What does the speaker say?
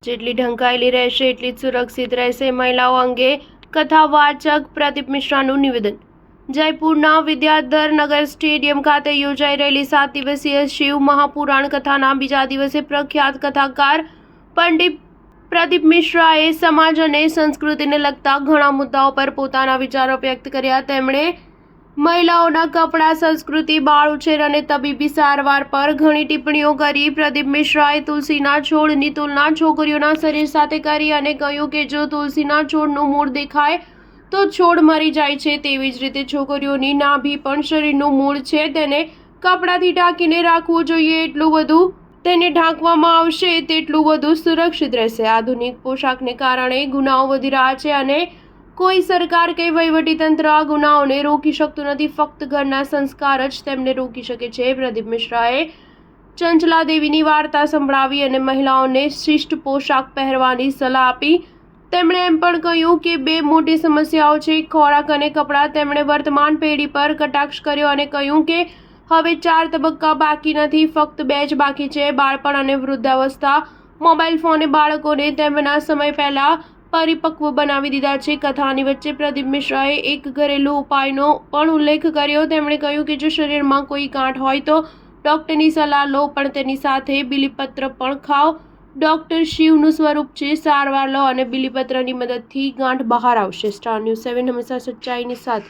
જેટલી ઢંકાયેલી રહેશે એટલી જ સુરક્ષિત રહેશે. મહિલાઓ અંગે કથાવાચક પ્રદીપ મિશ્રાનું નિવેદન. જયપુરના વિદ્યાધર નગર સ્ટેડિયમ ખાતે યોજાઈ રહેલી 7 દિવસીય શિવ મહાપુરાણ કથાના બીજા દિવસે પ્રખ્યાત કથાકાર પંડિત પ્રદીપ મિશ્રાએ સમાજ અને સંસ્કૃતિને લગતા ઘણા મુદ્દાઓ પર પોતાના વિચારો વ્યક્ત કર્યા. તેમણે મહિલાઓના કપડાં, સંસ્કૃતિ, બાળ ઉછેર અને તબીબી સારવાર પર ઘણી ટિપ્પણીઓ કરી. પ્રદીપ મિશ્રાએ તુલસીના છોડની તુલના છોકરીઓના શરીર સાથે કરી અને કહ્યું કે જો તુલસીના છોડનું મૂળ દેખાય તો છોડ મરી જાય છે, તેવી જ રીતે છોકરીઓની નાભી પણ શરીરનું મૂળ છે. તેને કપડાથી ઢાંકીને રાખવું જોઈએ. એટલું બધું તેને ઢાંકવામાં આવશે તેટલું વધુ સુરક્ષિત રહેશે. આધુનિક પોશાકને કારણે ગુનાઓ વધી રહ્યા છે અને કોઈ સરકાર કે વહીવટીતંત્ર આ ગુનાઓને રોકી શકતું નથી. ફક્ત ઘરના સંસ્કાર જ તેમને રોકી શકે છે. પ્રદીપ મિશ્રાએ ચંચલા દેવીની વાર્તા સંભળાવી અને મહિલાઓને શિષ્ટ પોશાક પહેરવાની સલાહ આપી. તેમણે એમ પણ કહ્યું કે બે મોટી સમસ્યાઓ છે, ખોરાક અને કપડાં. તેમણે વર્તમાન પેઢી પર કટાક્ષ કર્યો અને કહ્યું કે હવે 4 તબક્કા બાકી નથી, ફક્ત 2 જ બાકી છે, બાળપણ અને વૃદ્ધાવસ્થા. મોબાઈલ ફોને બાળકોને તેમના સમય પહેલા પરિપક્વ બનાવી દીધા છે. કથાની વચ્ચે પ્રદીપ મિશ્રાએ એક ઘરેલું ઉપાયનો પણ ઉલ્લેખ કર્યો. તેમણે કહ્યું કે જો શરીરમાં કોઈ ગાંઠ હોય તો ડૉક્ટરની સલાહ લો, પણ તેની સાથે બીલીપત્ર પણ ખાઓ. ડૉક્ટર શિવનું સ્વરૂપ છે. સારવાર લો અને બીલીપત્રની મદદથી ગાંઠ બહાર આવશે. સ્ટાર ન્યૂઝ 7 હંમેશા સચ્ચાઈની સાથે.